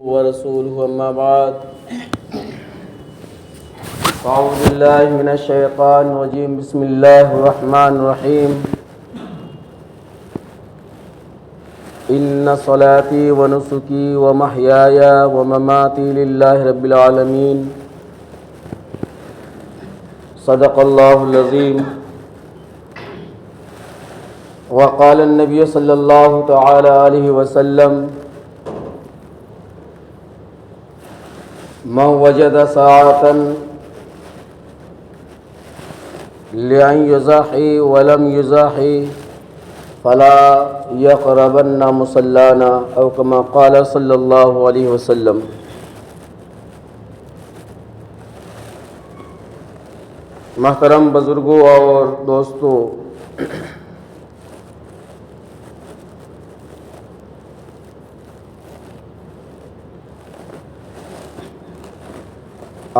ورسوله أما بعد أعوذ بالله من الشيطان الرجيم بسم الله الرحمن الرحيم إن صلاتي ونسكي ومحياي ومماتي لله رب العالمين صدق الله العظيم وقال النبي صلى الله تعالى عليه وسلم من وجد ساعة لأن يزاحي ولم يزاحي فلا يقربن مصلانا أو كما قال صلی اللہ علیہ وسلم۔ محترم بزرگوں اور دوستوں،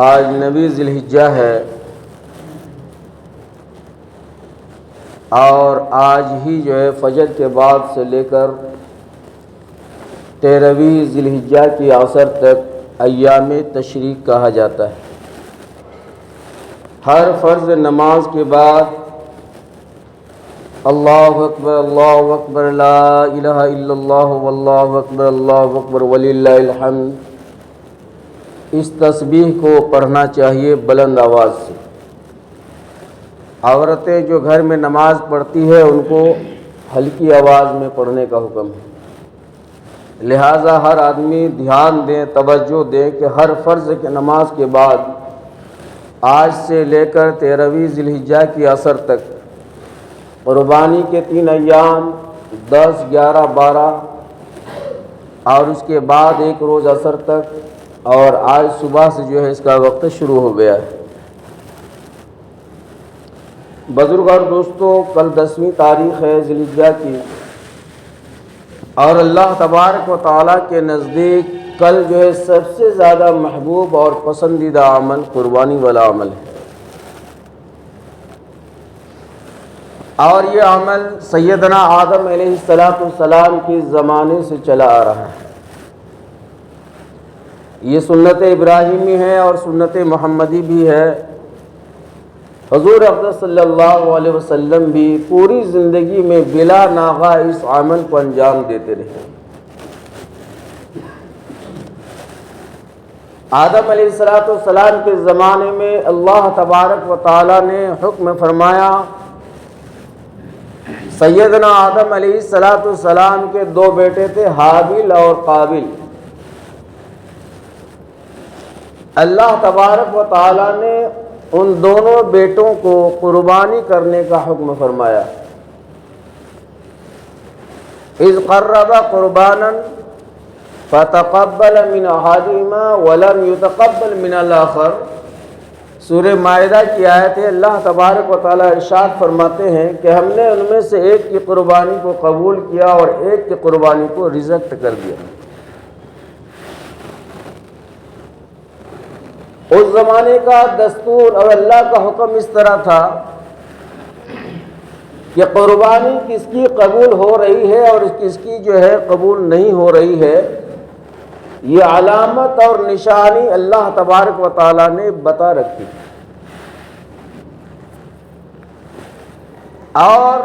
آج 9 ذی الحجہ ہے اور آج ہی فجر کے بعد سے لے کر 13ویں ذی الحجہ کی عصر تک ایام تشریق کہا جاتا ہے۔ ہر فرض نماز کے بعد اللہ اکبر لا الہ الا اللہ واللہ اکبر وللہ الحمد، اس تسبیح کو پڑھنا چاہیے بلند آواز سے۔ عورتیں جو گھر میں نماز پڑھتی ہے ان کو ہلکی آواز میں پڑھنے کا حکم ہے، لہٰذا ہر آدمی دھیان دیں، توجہ دیں کہ ہر فرض کی نماز کے بعد آج سے لے کر 13ویں ذی الحجہ کی عصر تک قربانی کے 3 ایام 10، 11، 12 اور اس کے بعد ایک روز عصر تک، اور آج صبح سے اس کا وقت شروع ہو گیا ہے۔ بزرگ اور دوستو، کل 10ویں تاریخ ہے ذی الحجہ کی، اور اللہ تبارک و تعالیٰ کے نزدیک کل سب سے زیادہ محبوب اور پسندیدہ عمل قربانی والا عمل ہے، اور یہ عمل سیدنا آدم علیہ السلام کے زمانے سے چلا آ رہا ہے۔ یہ سنت ابراہیمی ہے اور سنت محمدی بھی ہے۔ حضور اقدس صلی اللہ علیہ وسلم بھی پوری زندگی میں بلا ناغہ اس عمل کو انجام دیتے رہے۔ آدم علیہ السلام کے زمانے میں اللہ تبارک و تعالی نے حکم فرمایا، سیدنا آدم علیہ السلام کے 2 بیٹے تھے، حابیل اور قابیل۔ اللہ تبارک و تعالی نے ان دونوں بیٹوں کو قربانی کرنے کا حکم فرمایا۔ اذ قربا قربانا فتقبل من احدهما ولم يتقبل من الاخر، سورہ مائدہ کی آیت ہے۔ اللہ تبارک و تعالی ارشاد فرماتے ہیں کہ ہم نے ان میں سے ایک کی قربانی کو قبول کیا اور ایک کی قربانی کو ریجیکٹ کر دیا۔ اس زمانے کا دستور اور اللہ کا حکم اس طرح تھا کہ قربانی کس کی قبول ہو رہی ہے اور کس کی قبول نہیں ہو رہی ہے، یہ علامت اور نشانی اللہ تبارک و تعالی نے بتا رکھی، اور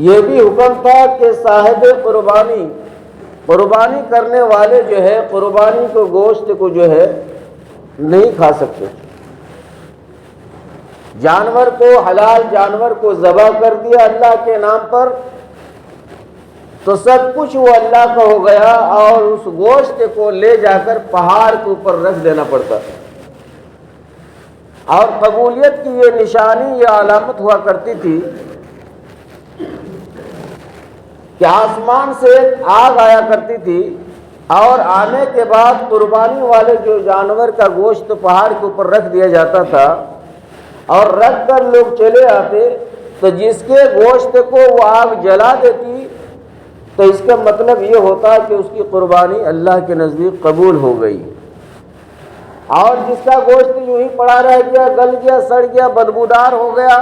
یہ بھی حکم تھا کہ صاحب قربانی کرنے والے قربانی کو گوشت کو نہیں کھا سکتے۔ جانور کو، حلال جانور کو ذبح کر دیا اللہ کے نام پر تو سب کچھ وہ اللہ کا ہو گیا، اور اس گوشت کو لے جا کر پہاڑ کے اوپر رکھ دینا پڑتا تھا۔ اور قبولیت کی یہ نشانی، یہ علامت ہوا کرتی تھی کہ آسمان سے آگ آیا کرتی تھی، اور آنے کے بعد قربانی والے جانور کا گوشت پہاڑ کے اوپر رکھ دیا جاتا تھا، اور رکھ کر لوگ چلے آتے تو جس کے گوشت کو وہ آگ جلا دیتی تو اس کا مطلب یہ ہوتا کہ اس کی قربانی اللہ کے نزدیک قبول ہو گئی، اور جس کا گوشت یوں ہی پڑا رہ گیا، گل گیا، سڑ گیا، بدبودار ہو گیا،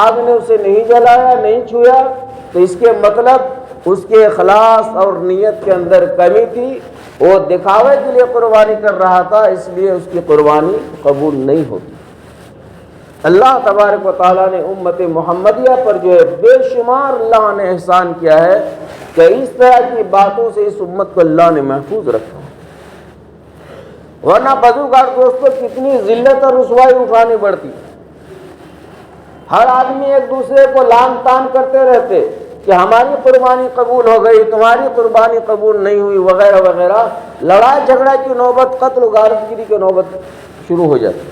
آگ نے اسے نہیں جلایا، نہیں چھویا، تو اس کے مطلب اس کے اخلاص اور نیت کے اندر کمی تھی، وہ دکھاوے کے لیے قربانی کر رہا تھا، اس لیے اس کی قربانی قبول نہیں ہوتی۔ اللہ تبارک و تعالیٰ نے امت محمدیہ پر جو ہے بے شمار اللہ نے احسان کیا ہے کہ اس طرح کی باتوں سے اس امت کو اللہ نے محفوظ رکھا، ورنہ بدوگار دوستوں کتنی ذلت اور رسوائی اٹھانی پڑتی۔ ہر آدمی ایک دوسرے کو لان تان کرتے رہتے کہ ہماری قربانی قبول ہو گئی، تمہاری قربانی قبول نہیں ہوئی، وغیرہ وغیرہ، لڑائی جھگڑا کی نوبت، قتل و غارت گیری کی نوبت شروع ہو جاتی۔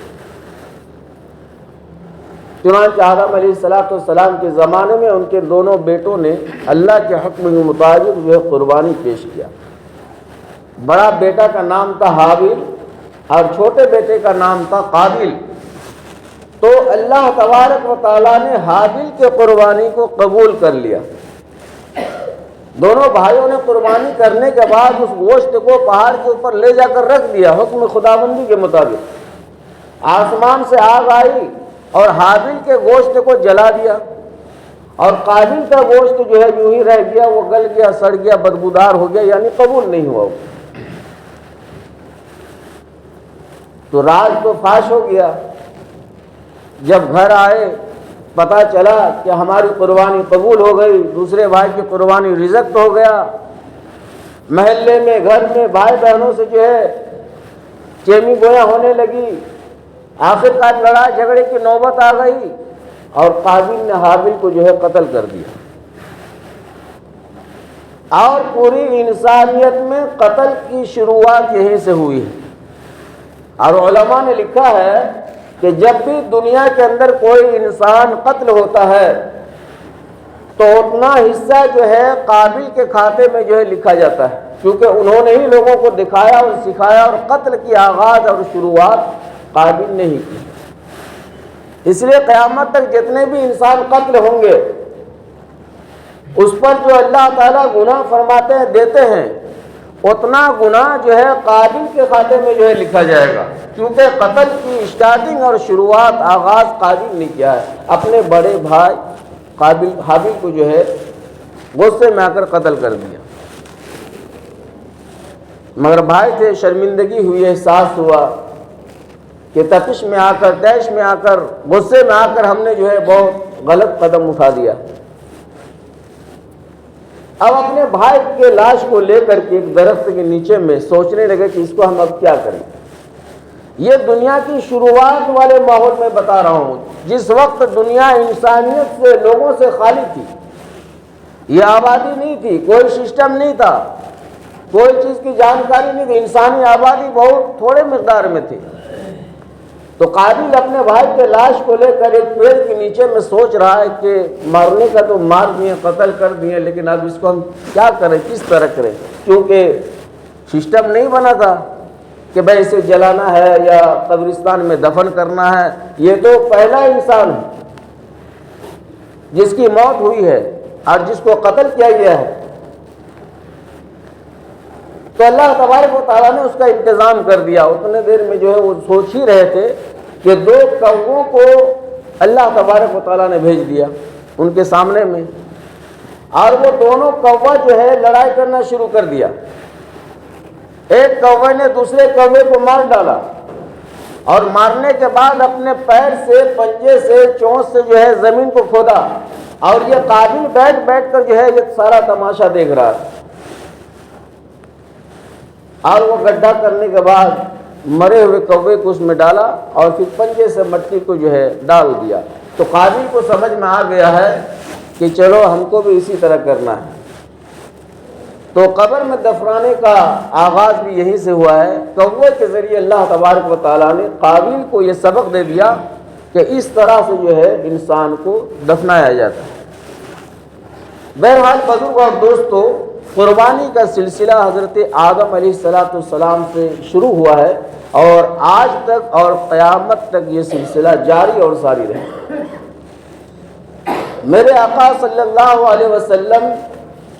چنانچہ آدم علیہ السلام کے زمانے میں ان کے دونوں بیٹوں نے اللہ کے حکم کے مطابق جو ہے قربانی پیش کیا۔ بڑا بیٹا کا نام تھا حابیل اور چھوٹے بیٹے کا نام تھا قابیل۔ تو اللہ تبارک و تعالیٰ نے حابیل کے قربانی کو قبول کر لیا۔ دونوں بھائیوں نے قربانی کرنے کے بعد اس گوشت کو پہاڑ کے اوپر لے جا کر رکھ دیا حکم خداوندی کے مطابق۔ آسمان سے آگ آئی اور حابیل کے گوشت کو جلا دیا، اور قابیل کا گوشت جو ہے یوں ہی رہ گیا، وہ گل گیا، سڑ گیا، بدبودار ہو گیا، یعنی قبول نہیں ہوا۔ تو راز تو فاش ہو گیا۔ جب گھر آئے پتہ چلا کہ ہماری قربانی قبول ہو گئی، دوسرے بھائی کی قربانی ریجیکٹ ہو گیا۔ محلے میں، گھر میں بھائی بہنوں سے جو ہے چیمی گویا ہونے لگی۔ آخرکار لڑائی جھگڑے کی نوبت آ گئی اور قابیل نے حابیل کو جو ہے قتل کر دیا۔ اور پوری انسانیت میں قتل کی شروعات یہیں سے ہوئی ہے۔ اور علماء نے لکھا ہے کہ جب بھی دنیا کے اندر کوئی انسان قتل ہوتا ہے تو اتنا حصہ جو ہے قابیل کے کھاتے میں جو ہے لکھا جاتا ہے، کیونکہ انہوں نے ہی لوگوں کو دکھایا اور سکھایا، اور قتل کی آغاز اور شروعات قابیل نے ہی کی۔ اس لیے قیامت تک جتنے بھی انسان قتل ہوں گے اس پر جو اللہ تعالیٰ گناہ فرماتے ہیں، دیتے ہیں، اتنا گناہ جو ہے قابیل کے کھاتے میں جو ہے لکھا جائے گا، کیونکہ قتل کی اسٹارٹنگ اور شروعات، آغاز قابیل نے کیا ہے۔ اپنے بڑے بھائی حابیل کو جو ہے غصے میں آ کر قتل کر دیا، مگر بھائی تھے، شرمندگی ہوئی، احساس ہوا کہ تپش میں آ کر، تیش میں آ کر، غصے میں آ کر ہم نے جو ہے بہت غلط قدم اٹھا دیا۔ اب اپنے بھائی کے لاش کو لے کر کے ایک درخت کے نیچے میں سوچنے لگے کہ اس کو ہم اب کیا کریں۔ یہ دنیا کی شروعات والے ماحول میں بتا رہا ہوں، جس وقت دنیا انسانیت سے، لوگوں سے خالی تھی، یہ آبادی نہیں تھی، کوئی سسٹم نہیں تھا، کوئی چیز کی جانکاری نہیں تھی، انسانی آبادی بہت تھوڑے مقدار میں تھی۔ تو قابیل اپنے بھائی کے لاش کو لے کر ایک پیڑ کے نیچے میں سوچ رہا ہے کہ مارنے کا تو مار دیے، قتل کر دیے، لیکن اب اس کو ہم کیا کریں، کس طرح کریں، کیونکہ سسٹم نہیں بنا تھا کہ بھائی اسے جلانا ہے یا قبرستان میں دفن کرنا ہے۔ یہ تو پہلا انسان ہے جس کی موت ہوئی ہے اور جس کو قتل کیا گیا ہے۔ تو اللہ تبارک و تعالیٰ نے اس کا انتظام کر دیا۔ اتنے دیر میں جو ہے وہ سوچ ہی رہے تھے کہ دو کووں کو اللہ تبارک و تعالیٰ نے بھیج دیا ان کے سامنے میں، اور وہ دونوں کوا جو ہے لڑائی کرنا شروع کر دیا۔ ایک کوے نے دوسرے کوے کو مار ڈالا، اور مارنے کے بعد اپنے پیر سے، پنجے سے، چونچ سے جو ہے زمین کو کھودا، اور یہ قابیل بیٹھ بیٹھ کر جو ہے یہ سارا تماشا دیکھ رہا ہے۔ اور وہ گڈھا کرنے کے بعد مرے ہوئے کوے کو اس میں ڈالا اور پھر پنجے سے مٹی کو جو ہے ڈال دیا۔ تو قابیل کو سمجھ میں آ گیا ہے کہ چلو ہم کو بھی اسی طرح کرنا ہے۔ تو قبر میں دفنانے کا آغاز بھی یہیں سے ہوا ہے۔ کوے کے ذریعے اللہ تبارک و تعالیٰ نے قابیل کو یہ سبق دے دیا کہ اس طرح سے جو ہے انسان کو دفنایا جاتا ہے۔ بہرحال بزرگ اور دوستو، قربانی کا سلسلہ حضرت آدم علیہ السلام سے شروع ہوا ہے اور آج تک اور قیامت تک یہ سلسلہ جاری اور ساری رہے۔ میرے آقا صلی اللہ علیہ وسلم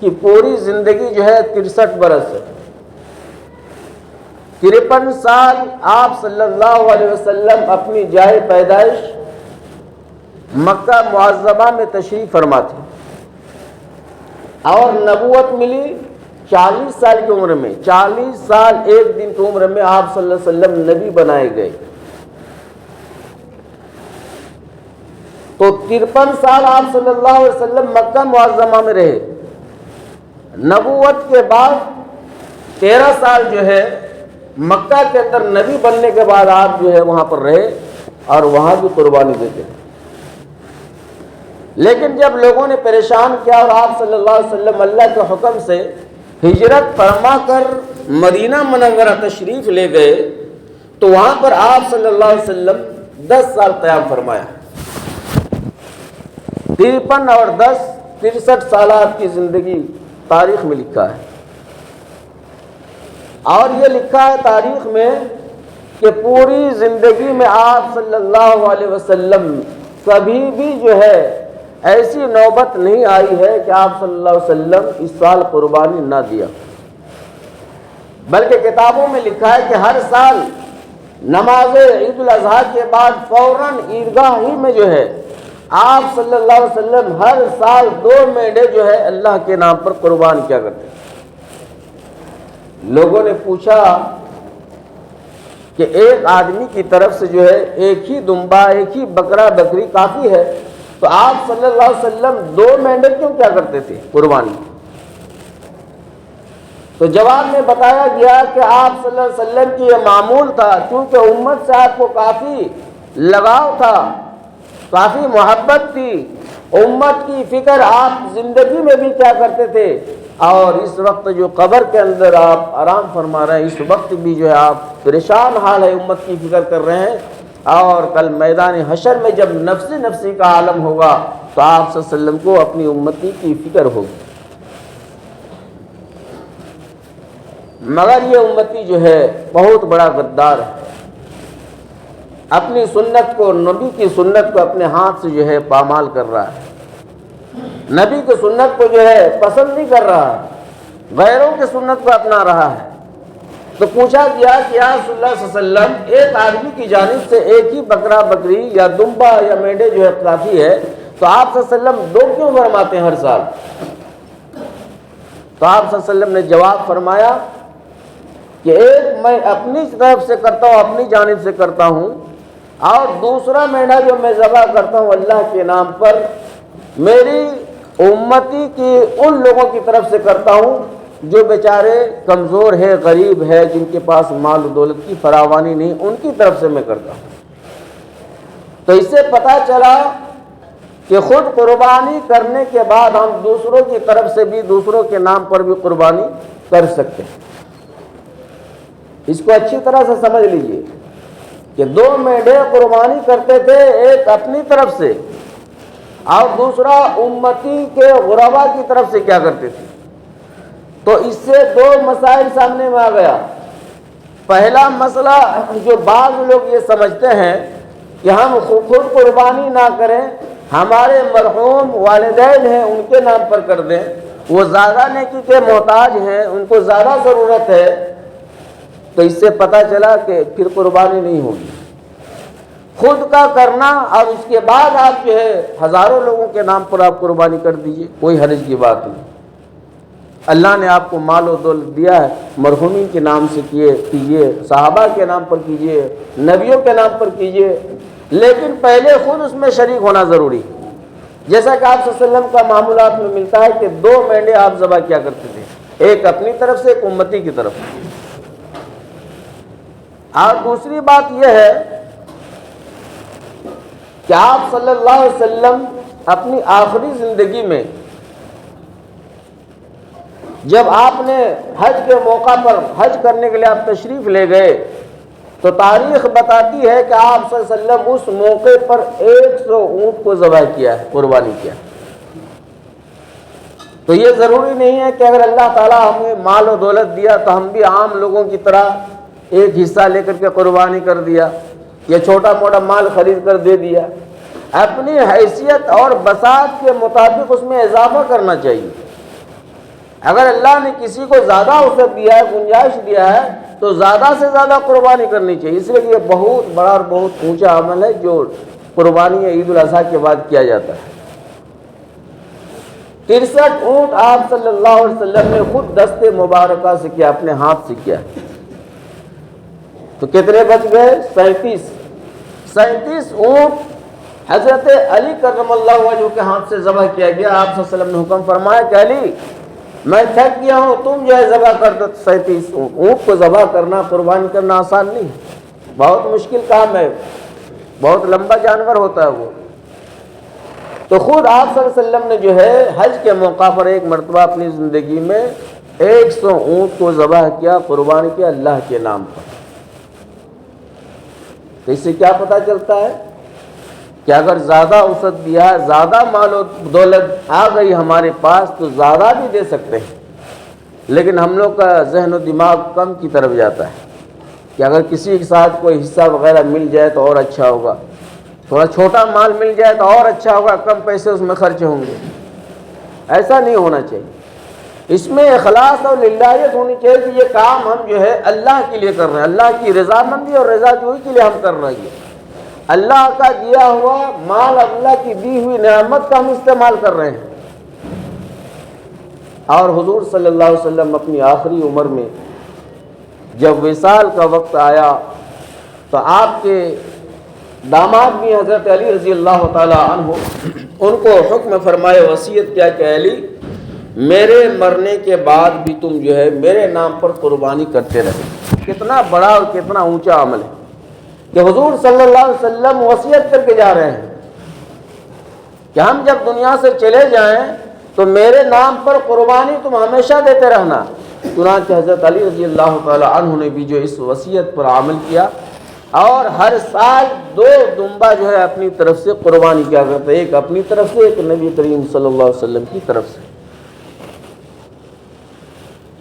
کی پوری زندگی جو ہے 63 برس ہے۔ 53 سال آپ صلی اللہ علیہ وسلم اپنی جائے پیدائش مکہ معظمہ میں تشریف فرما تھے۔ اور نبوت ملی 40 سال کی عمر میں، 40 سال 1 دن کی عمر میں آپ صلی اللہ علیہ وسلم نبی بنائے گئے۔ تو 53 سال آپ صلی اللہ علیہ وسلم مکہ معظمہ میں رہے۔ نبوت کے بعد 13 سال جو ہے مکہ کے اندر نبی بننے کے بعد آپ جو ہے وہاں پر رہے اور وہاں بھی قربانی دیتے ہیں۔ لیکن جب لوگوں نے پریشان کیا اور آپ صلی اللہ علیہ وسلم اللہ کے حکم سے ہجرت فرما کر مدینہ منورہ تشریف لے گئے تو وہاں پر آپ صلی اللہ علیہ وسلم 10 سال قیام فرمایا۔ 53 اور 10 63 سالات کی زندگی تاریخ میں لکھا ہے، اور یہ لکھا ہے تاریخ میں کہ پوری زندگی میں آپ صلی اللہ علیہ وسلم کبھی بھی جو ہے ایسی نوبت نہیں آئی ہے کہ آپ صلی اللہ علیہ وسلم اس سال قربانی نہ دیا، بلکہ کتابوں میں لکھا ہے کہ ہر سال نماز عید الاضحیٰ کے بعد فوراً عیدگاہ ہی میں جو ہے آپ صلی اللہ علیہ وسلم ہر سال 2 مینڈے جو ہے اللہ کے نام پر قربان کیا کرتے ہیں۔ لوگوں نے پوچھا کہ ایک آدمی کی طرف سے جو ہے ایک ہی دمبا، ایک ہی بکرا بکری کافی ہے، تو آپ صلی اللہ علیہ وسلم 2 مینڈے کیوں کیا کرتے تھے قربانی؟ تو جواب میں بتایا گیا کہ آپ صلی اللہ علیہ وسلم کی یہ معمول تھا، چونکہ امت سے آپ کو کافی لگاؤ تھا، کافی محبت تھی، امت کی فکر آپ زندگی میں بھی کیا کرتے تھے، اور اس وقت جو قبر کے اندر آپ آرام فرما رہے ہیں اس وقت بھی جو ہے آپ پریشان حال ہے، امت کی فکر کر رہے ہیں، اور کل میدان حشر میں جب نفسی نفسی کا عالم ہوگا تو آپ صلی اللہ علیہ وسلم کو اپنی امتی کی فکر ہوگی۔ مگر یہ امتی جو ہے بہت بڑا غدار ہے، اپنی سنت کو، نبی کی سنت کو اپنے ہاتھ سے جو ہے پامال کر رہا ہے، نبی کی سنت کو جو ہے پسند نہیں کر رہا ہے، غیروں کی سنت کو اپنا رہا ہے۔ تو پوچھا گیا کہ یا رسول اللہ صلی اللہ علیہ وسلم ایک آدمی کی جانب سے ایک ہی بکرا بکری یا دمبا یا مینڈے جو ہے کافی ہے، تو آپ صلی اللہ علیہ وسلم 2 کیوں فرماتے ہیں ہر سال؟ تو آپ صلی اللہ علیہ وسلم نے جواب فرمایا کہ ایک میں اپنی طرف سے کرتا ہوں، اپنی جانب سے کرتا ہوں، اور دوسرا مینڈا جو میں ذبح کرتا ہوں اللہ کے نام پر میری امتی کی ان لوگوں کی طرف سے کرتا ہوں جو بیچارے کمزور ہے، غریب ہے، جن کے پاس مال و دولت کی فراوانی نہیں، ان کی طرف سے میں کرتا ہوں۔ تو اس سے پتہ چلا کہ خود قربانی کرنے کے بعد ہم دوسروں کی طرف سے بھی، دوسروں کے نام پر بھی قربانی کر سکتے ہیں۔ اس کو اچھی طرح سے سمجھ لیجئے کہ 2 مینڈے قربانی کرتے تھے، ایک اپنی طرف سے اور دوسرا امتی کے غربا کی طرف سے کیا کرتے تھے۔ تو اس سے 2 مسائل سامنے میں آ گیا۔ پہلا مسئلہ جو بعض لوگ یہ سمجھتے ہیں کہ ہم خود قربانی نہ کریں، ہمارے مرحوم والدین ہیں ان کے نام پر کر دیں، وہ زیادہ نیکی کے محتاج ہیں، ان کو زیادہ ضرورت ہے، تو اس سے پتہ چلا کہ پھر قربانی نہیں ہوگی۔ خود کا کرنا اور اس کے بعد آپ جو ہے ہزاروں لوگوں کے نام پر آپ قربانی کر دیجئے، کوئی حرج کی بات نہیں۔ اللہ نے آپ کو مال و دولت دیا ہے، مرحومین کے نام سے کیجئے، صحابہ کے نام پر کیجئے، نبیوں کے نام پر کیجئے، لیکن پہلے خود اس میں شریک ہونا ضروری ہے۔ جیسا کہ آپ صلی اللہ علیہ وسلم کا معمولات میں ملتا ہے کہ 2 مینڈے آپ ذبح کیا کرتے تھے، ایک اپنی طرف سے، ایک امتی کی طرف سے۔ اور دوسری بات یہ ہے کہ آپ صلی اللہ علیہ وسلم اپنی آخری زندگی میں جب آپ نے حج کے موقع پر حج کرنے کے لیے آپ تشریف لے گئے تو تاریخ بتاتی ہے کہ آپ صلی اللہ علیہ وسلم اس موقع پر 100 اونٹ کو ذبح کیا ہے، قربانی کیا۔ تو یہ ضروری نہیں ہے کہ اگر اللہ تعالیٰ ہمیں مال و دولت دیا تو ہم بھی عام لوگوں کی طرح ایک حصہ لے کر کے قربانی کر دیا یا چھوٹا موٹا مال خرید کر دے دیا۔ اپنی حیثیت اور بساط کے مطابق اس میں اضافہ کرنا چاہیے۔ اگر اللہ نے کسی کو زیادہ وسعت دیا ہے، گنجائش دیا ہے، تو زیادہ سے زیادہ قربانی کرنی چاہیے، اس لیے کہ یہ بہت بڑا اور بہت اونچا عمل ہے جو قربانی عید الاضحیٰ کے بعد کیا جاتا ہے۔ 63 اونٹ آپ صلی اللہ علیہ وسلم نے خود دست مبارکہ سے کیا، اپنے ہاتھ سے کیا، تو کتنے بچ گئے؟ 37 اونٹ حضرت علی کرم اللہ وجہہ کے ہاتھ سے ذبح کیا گیا۔ آپ صلی اللہ علیہ وسلم نے حکم فرمایا کہ علی میں تھک گیا ہوں، تم جو ہے ذبح کر دو 37 اونٹ۔ اونٹ کو ذبح کرنا، قربانی کرنا آسان نہیں، بہت مشکل کام ہے، بہت لمبا جانور ہوتا ہے وہ۔ تو خود آپ صلی اللہ علیہ وسلم نے جو ہے حج کے موقع پر ایک مرتبہ اپنی زندگی میں 100 اونٹ کو ذبح کیا، قربانی کیا اللہ کے نام پر۔ تو اس سے کیا پتہ چلتا ہے کہ اگر زیادہ وسعت دیا، زیادہ مال و دولت آ گئی ہمارے پاس تو زیادہ بھی دے سکتے ہیں، لیکن ہم لوگ کا ذہن و دماغ کم کی طرف جاتا ہے کہ اگر کسی کے ساتھ کوئی حصہ وغیرہ مل جائے تو اور اچھا ہوگا، تھوڑا چھوٹا مال مل جائے تو اور اچھا ہوگا، کم پیسے اس میں خرچ ہوں گے۔ ایسا نہیں ہونا چاہیے، اس میں اخلاص اور للہیت ہونی چاہیے کہ یہ کام ہم جو ہے اللہ کے لیے کر رہے ہیں، اللہ کی رضامندی اور رضا جوئی کے لیے ہم کر رہے ہیں۔ اللہ کا دیا ہوا مال، اللہ کی دی ہوئی نعمت کا ہم استعمال کر رہے ہیں۔ اور حضور صلی اللہ علیہ وسلم اپنی آخری عمر میں جب وصال کا وقت آیا تو آپ کے داماد بھی حضرت علی رضی اللہ تعالی عنہ، ان کو حکم فرمائے، وصیت کیا کہ علی میرے مرنے کے بعد بھی تم جو ہے میرے نام پر قربانی کرتے رہے۔ کتنا بڑا اور کتنا اونچا عمل ہے کہ حضور صلی اللہ علیہ وسلم وصیت کر کے جا رہے ہیں کہ ہم جب دنیا سے چلے جائیں تو میرے نام پر قربانی تم ہمیشہ دیتے رہنا۔ چنانچہ حضرت علی رضی اللہ تعالی عنہ نے بھی جو اس وصیت پر عمل کیا اور ہر سال 2 دمبا جو ہے اپنی طرف سے قربانی کیا کرتے، ایک اپنی طرف سے، ایک نبی کریم صلی اللہ علیہ وسلم کی طرف سے۔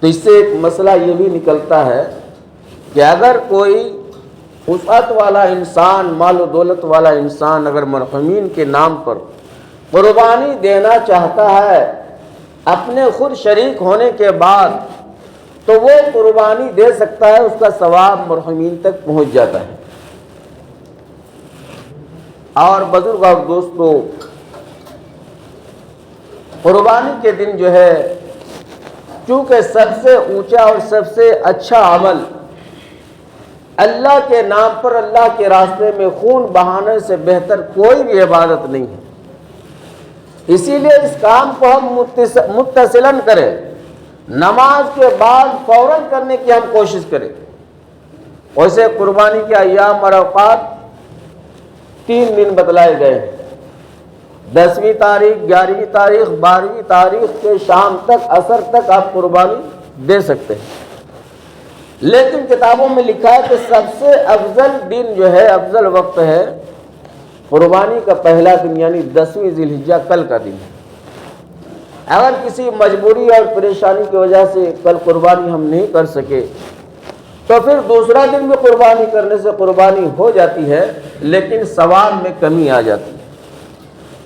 تو اس سے ایک مسئلہ یہ بھی نکلتا ہے کہ اگر کوئی وسعت والا انسان، مال و دولت والا انسان اگر مرحومین کے نام پر قربانی دینا چاہتا ہے اپنے خود شریک ہونے کے بعد، تو وہ قربانی دے سکتا ہے، اس کا ثواب مرحومین تک پہنچ جاتا ہے۔ اور بزرگ اور دوستو، قربانی کے دن جو ہے چونکہ سب سے اونچا اور سب سے اچھا عمل اللہ کے نام پر، اللہ کے راستے میں خون بہانے سے بہتر کوئی بھی عبادت نہیں ہے، اسی لیے اس کام کو ہم متصلاً کریں، نماز کے بعد فوراً کرنے کی ہم کوشش کریں۔ ویسے قربانی کے ایام اور اوقات 3 دن بتلائے گئے ہیں، 10ویں تاریخ، 11ویں تاریخ، 12ویں تاریخ کے شام تک، عصر تک آپ قربانی دے سکتے ہیں۔ لیکن کتابوں میں لکھا ہے کہ سب سے افضل دن جو ہے، افضل وقت ہے قربانی کا پہلا دن، یعنی 10ویں ذی الحجہ، کل کا دن ہے۔ اگر کسی مجبوری اور پریشانی کی وجہ سے کل قربانی ہم نہیں کر سکے تو پھر دوسرا دن بھی قربانی کرنے سے قربانی ہو جاتی ہے، لیکن ثواب میں کمی آ جاتی ہے۔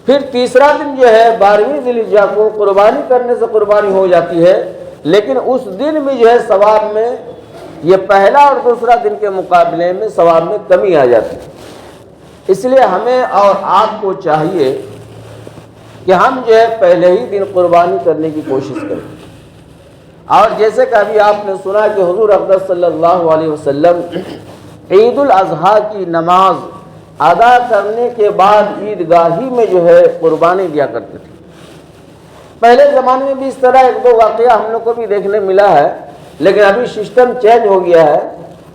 پھر تیسرا دن جو ہے 12ویں ذی الحجہ کو قربانی کرنے سے قربانی ہو جاتی ہے، لیکن اس دن بھی جو ہے ثواب میں یہ پہلا اور دوسرا دن کے مقابلے میں ثواب میں کمی آ جاتی ہے۔ اس لیے ہمیں اور آپ کو چاہیے کہ ہم جو ہے پہلے ہی دن قربانی کرنے کی کوشش کریں۔ اور جیسے کہ ابھی آپ نے سنا کہ حضور اقدس صلی اللہ علیہ وسلم عید الاضحیٰ کی نماز ادا کرنے کے بعد عیدگاہی میں جو ہے قربانی دیا کرتے تھے۔ پہلے زمانے میں بھی اس طرح 1-2 واقعہ ہم لوگ کو بھی دیکھنے ملا ہے، لیکن ابھی سسٹم چینج ہو گیا ہے،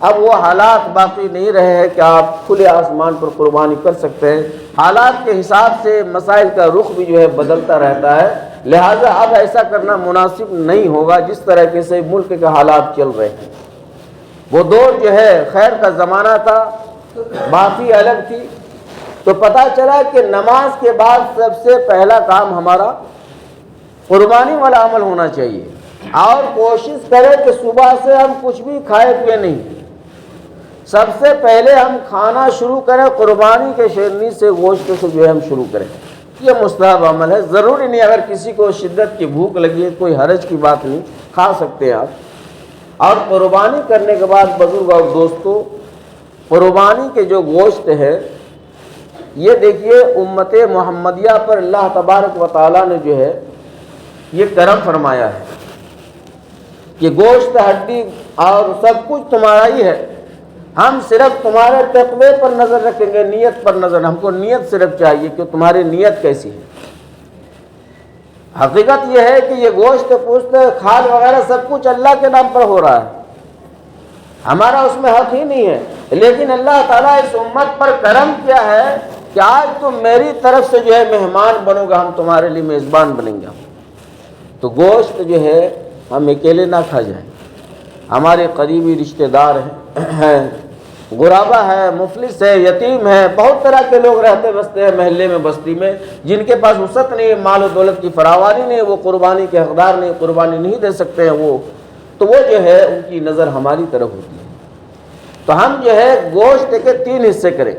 اب وہ حالات باقی نہیں رہے ہیں کہ آپ کھلے آسمان پر قربانی کر سکتے ہیں۔ حالات کے حساب سے مسائل کا رخ بھی جو ہے بدلتا رہتا ہے، لہٰذا اب ایسا کرنا مناسب نہیں ہوگا جس طرح سے ملک کے حالات چل رہے ہیں۔ وہ دور جو ہے خیر کا زمانہ تھا، بات ہی الگ تھی۔ تو پتہ چلا کہ نماز کے بعد سب سے پہلا کام ہمارا قربانی والا عمل ہونا چاہیے، اور کوشش کریں کہ صبح سے ہم کچھ بھی کھائے پیے نہیں، سب سے پہلے ہم کھانا شروع کریں قربانی کے شیرنی سے، گوشت سے جو ہے ہم شروع کریں۔ یہ مستحب عمل ہے، ضروری نہیں اگر کسی کو شدت کی بھوک لگی ہے، کوئی حرج کی بات نہیں، کھا سکتے ہیں آپ۔ اور قربانی کرنے کے بعد بزرگ اور دوستو، قربانی کے جو گوشت ہے یہ دیکھیے امت محمدیہ پر اللہ تبارک و تعالیٰ نے جو ہے یہ کرم فرمایا ہے کہ گوشت ہڈی اور سب کچھ تمہارا ہی ہے، ہم صرف تمہارے تقوی پر نظر رکھیں گے، نیت پر نظر، ہم کو نیت صرف چاہیے کہ تمہاری نیت کیسی ہے۔ حقیقت یہ ہے کہ یہ گوشت پوشت کھال وغیرہ سب کچھ اللہ کے نام پر ہو رہا ہے، ہمارا اس میں حق ہی نہیں ہے، لیکن اللہ تعالیٰ اس امت پر کرم کیا ہے کہ آج تم میری طرف سے جو ہے مہمان بنو گا، ہم تمہارے لیے میزبان بنیں گے۔ تو گوشت جو ہے ہم اکیلے نہ کھا جائیں، ہمارے قریبی رشتہ دار ہیں، غرابہ ہے، مفلس ہے، یتیم ہے، بہت طرح کے لوگ رہتے بستے ہیں محلے میں، بستی میں، جن کے پاس وسعت نہیں، مال و دولت کی فراوانی نہیں، وہ قربانی کے حقدار نہیں، قربانی نہیں دے سکتے ہیں تو وہ جو ہے ان کی نظر ہماری طرف ہوتی ہے۔ تو ہم جو ہے گوشت کے 3 حصے کریں۔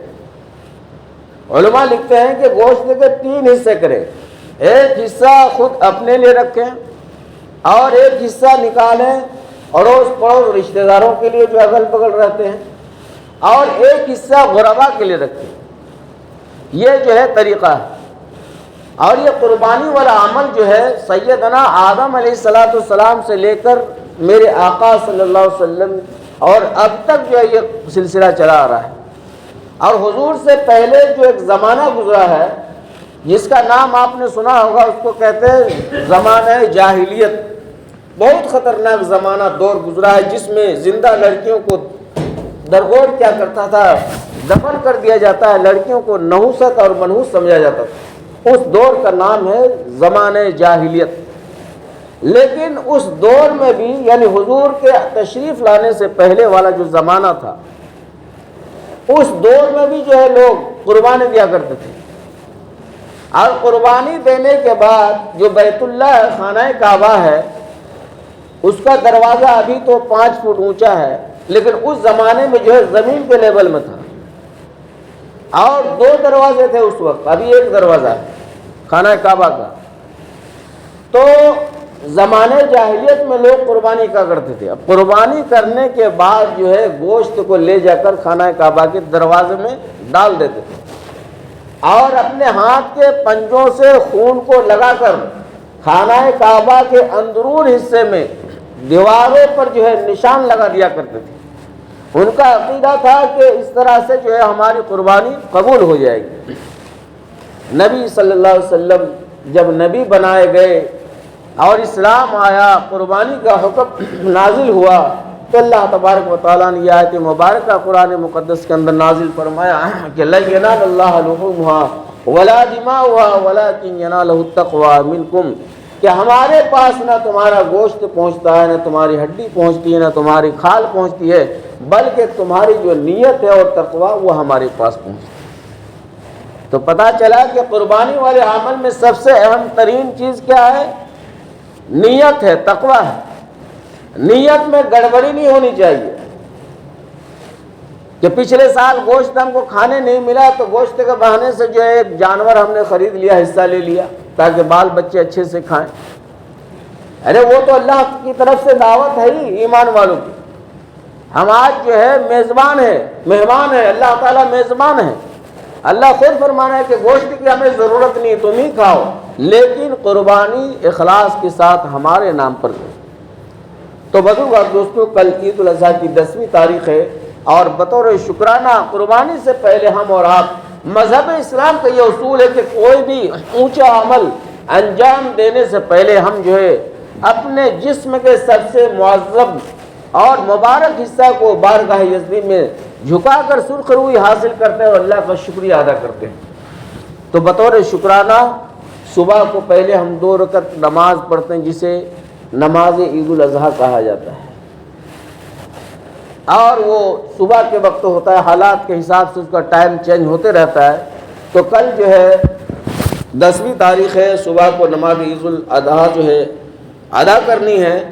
علماء لکھتے ہیں کہ گوشت کے 3 حصے کریں، ایک حصہ خود اپنے لیے رکھیں اور ایک حصہ نکالیں اڑوس پڑوس رشتہ داروں کے لیے جو اگل بغل رہتے ہیں، اور ایک حصہ غرباء کے لیے رکھیں۔ یہ جو ہے طریقہ ہے، اور یہ قربانی والا عمل جو ہے سیدنا آدم علیہ السلام سے لے کر میرے آقا صلی اللہ علیہ وسلم اور اب تک جو ہے یہ سلسلہ چلا آ رہا ہے۔ اور حضور سے پہلے جو ایک زمانہ گزرا ہے جس کا نام آپ نے سنا ہوگا، اس کو کہتے ہیں زمانہ جاہلیت۔ بہت خطرناک زمانہ دور گزرا ہے جس میں زندہ لڑکیوں کو درگور کیا کرتا تھا، دفن کر دیا جاتا ہے، لڑکیوں کو نحوست اور منحوس سمجھا جاتا تھا۔ اس دور کا نام ہے زمانہ جاہلیت۔ لیکن اس دور میں بھی، یعنی حضور کے تشریف لانے سے پہلے والا جو زمانہ تھا، اس دور میں بھی جو ہے لوگ قربانی دیا کرتے تھے، اور قربانی دینے کے بعد جو بیت اللہ خانہ کعبہ ہے اس کا دروازہ ابھی تو 5 فٹ اونچا ہے، لیکن اس زمانے میں جو ہے زمین کے لیول میں تھا، اور 2 دروازے تھے اس وقت، ابھی 1 دروازہ ہے خانہ کعبہ کا۔ تو زمانے جاہلیت میں لوگ قربانی کا کرتے تھے، اب قربانی کرنے کے بعد جو ہے گوشت کو لے جا کر خانہ کعبہ کے دروازے میں ڈال دیتے تھے، اور اپنے ہاتھ کے پنجوں سے خون کو لگا کر خانہ کعبہ کے اندرون حصے میں دیواروں پر جو ہے نشان لگا دیا کرتے تھے۔ ان کا عقیدہ تھا کہ اس طرح سے جو ہے ہماری قربانی قبول ہو جائے گی۔ نبی صلی اللہ علیہ وسلم جب نبی بنائے گئے اور اسلام آیا، قربانی کا حکم نازل ہوا، تو اللہ تبارک و تعالیٰ نے یہ آیت مبارکہ قرآن مقدس کے اندر نازل فرمایا کہ لَن يَنَالَ اللَّهَ لُحُومُهَا وَلَا دِمَاؤُهَا وَلَٰكِن يَنَالُهُ التَّقْوَىٰ مِنكُمْ، کہ ہمارے پاس نہ تمہارا گوشت پہنچتا ہے، نہ تمہاری ہڈی پہنچتی ہے، نہ تمہاری کھال پہنچتی ہے، بلکہ تمہاری جو نیت ہے اور تقویٰ وہ ہمارے پاس پہنچتی ہے۔ تو پتہ چلا کہ قربانی والے عمل میں سب سے اہم ترین چیز کیا ہے؟ نیت ہے، تقویٰ ہے۔ نیت میں گڑبڑی نہیں ہونی چاہیے کہ پچھلے سال گوشت ہم کو کھانے نہیں ملا تو گوشت کے بہانے سے جو ہے ایک جانور ہم نے خرید لیا، حصہ لے لیا تاکہ بال بچے اچھے سے کھائیں۔ ارے وہ تو اللہ کی طرف سے دعوت ہے ہی ایمان والوں کی۔ ہم آج جو ہے میزبان ہے، مہمان ہے، اللہ تعالیٰ میزبان ہے۔ اللہ خود فرمانا ہے کہ گوشت کی ہمیں ضرورت نہیں، تم ہی کھاؤ، لیکن قربانی اخلاص کے ساتھ ہمارے نام پر کرو۔ تو بزرگوں دوستوں، کل عید الاضحیٰ کی 10ویں تاریخ ہے، اور بطور شکرانہ قربانی سے پہلے ہم اور آپ، مذہب اسلام کا یہ اصول ہے کہ کوئی بھی اونچا عمل انجام دینے سے پہلے ہم جو ہے اپنے جسم کے سب سے معظم اور مبارک حصہ کو بارگاہ یزدی میں جھکا کر سرخ روئی حاصل کرتے ہیں اور اللہ کا شکریہ ادا کرتے ہیں۔ تو بطور شکرانہ صبح کو پہلے ہم 2 رکعت نماز پڑھتے ہیں جسے نماز عید الاضحیٰ کہا جاتا ہے، اور وہ صبح کے وقت ہوتا ہے، حالات کے حساب سے اس کا ٹائم چینج ہوتے رہتا ہے۔ تو کل جو ہے 10ویں تاریخ ہے، صبح کو نماز عید الاضحیٰ جو ہے ادا کرنی ہے۔